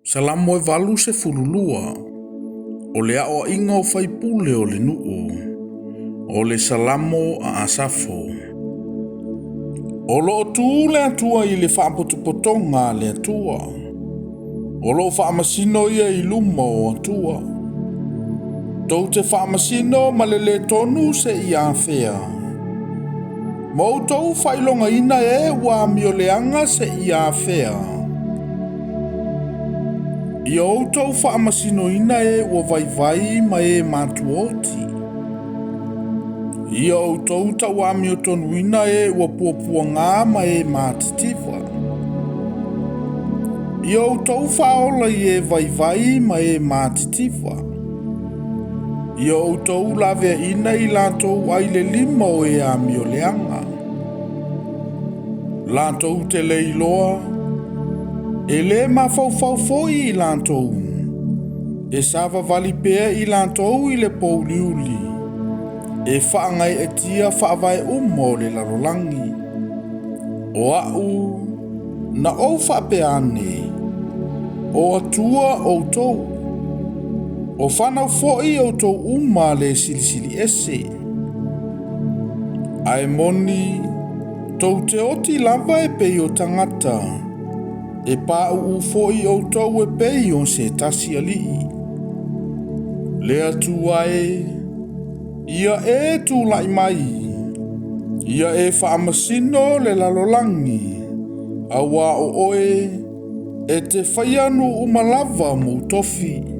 Salamo e valu se fululua. O le ao inga o faipule o le nuu. O le salamo a asafo. O lo tu le atua i le whaapotopotonga le atua. O lo whaamasino ia i luma o atua. Tau te whaamasino ma le tonu se i awhea. Moutou whailonga ina e wa mioleanga se i awhea. I outou whaamasino ina e ua vai ma e matuoti. I outou tawami o tonu ina e ua puapua ngā ma e matitiwa. I outou whaola i e vai ma e matitiwa. I outou lawe ina i lātou aile lima o e a mioleanga. Lātou te leiloa. E le mawhauwhau foi i lātou. E sawa vali pēr i lātou i le pouliuli. E whaangai e tia whaavai umo le larolangi. O au, na au whapeane. O atua o tou. O whanau foi o tou uma le silisili ese. Ai moni, tou te oti lava e pei o tangata. E pā u foi o tau e pei o se tasi alii. Le atua ia e tu lai mai. Ia e whaamasino le lalolangi. Awa o oe e te whaianu umalava mo tofi.